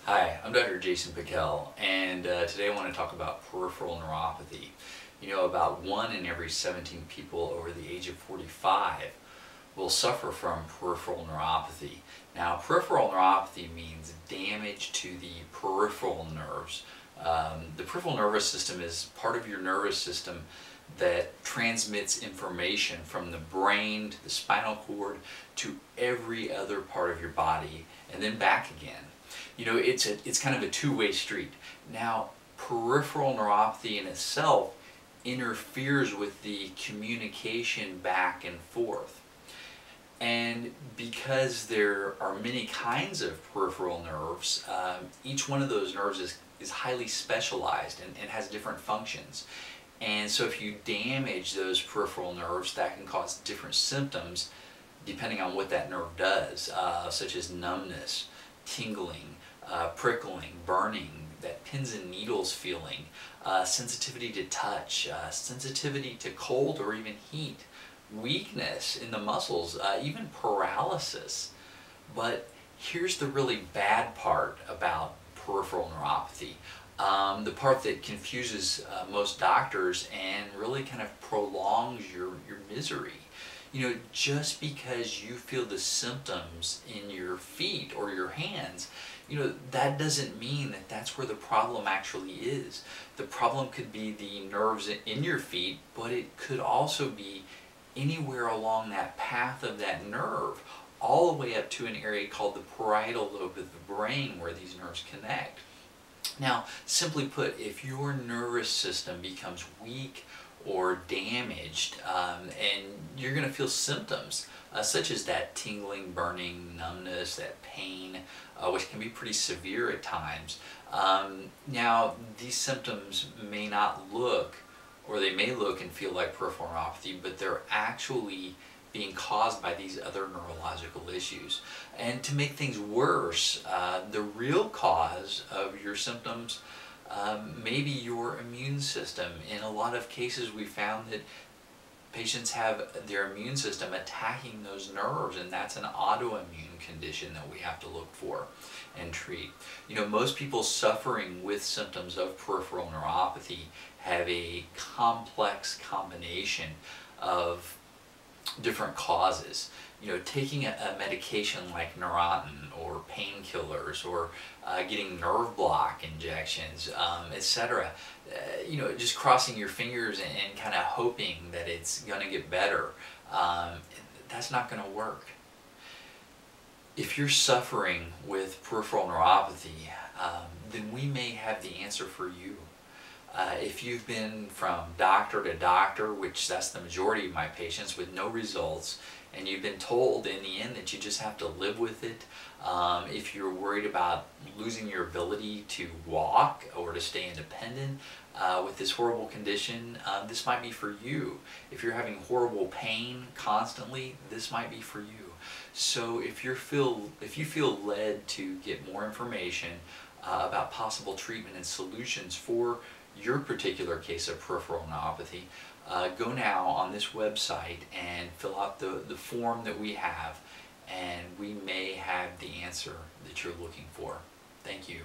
Hi, I'm Dr. Jason Pickel, and today I want to talk about peripheral neuropathy. You know, about 1 in every 17 people over the age of 45 will suffer from peripheral neuropathy. Now, peripheral neuropathy means damage to the peripheral nerves. The peripheral nervous system is part of your nervous system that transmits information from the brain to the spinal cord to every other part of your body and then back again. You know, it's kind of a two-way street. Now, peripheral neuropathy in itself interferes with the communication back and forth. And because there are many kinds of peripheral nerves, each one of those nerves is highly specialized and has different functions. And so if you damage those peripheral nerves, that can cause different symptoms depending on what that nerve does, such as numbness, tingling, prickling, burning, that pins and needles feeling, sensitivity to touch, sensitivity to cold or even heat, weakness in the muscles, even paralysis. But here's the really bad part about peripheral neuropathy. The part that confuses most doctors and really kind of prolongs your misery. You know, just because you feel the symptoms in your feet or your hands, you know, that doesn't mean that that's where the problem actually is. The problem could be the nerves in your feet, but it could also be anywhere along that path of that nerve, all the way up to an area called the parietal lobe of the brain where these nerves connect. Now, simply put, if your nervous system becomes weak or damaged, and you're going to feel symptoms such as that tingling, burning, numbness, that pain, which can be pretty severe at times. Now, these symptoms may not look, or they may look and feel like peripheral neuropathy, but they're actually being caused by these other neurological issues. And to make things worse, the real cause of your symptoms may be your immune system. In a lot of cases, we found that patients have their immune system attacking those nerves, and that's an autoimmune condition that we have to look for and treat. You know, most people suffering with symptoms of peripheral neuropathy have a complex combination of different causes. You know, taking a medication like Neurontin or painkillers or getting nerve block injections, etc. You know, just crossing your fingers and kind of hoping that it's going to get better. That's not going to work. If you're suffering with peripheral neuropathy, then we may have the answer for you. If you've been from doctor to doctor, which that's the majority of my patients, with no results, and you've been told in the end that you just have to live with it, if you're worried about losing your ability to walk or to stay independent with this horrible condition, this might be for you. If you're having horrible pain constantly, this might be for you. So if you feel led to get more information about possible treatment and solutions for your particular case of peripheral neuropathy, go now on this website and fill out the form that we have, and we may have the answer that you're looking for. Thank you.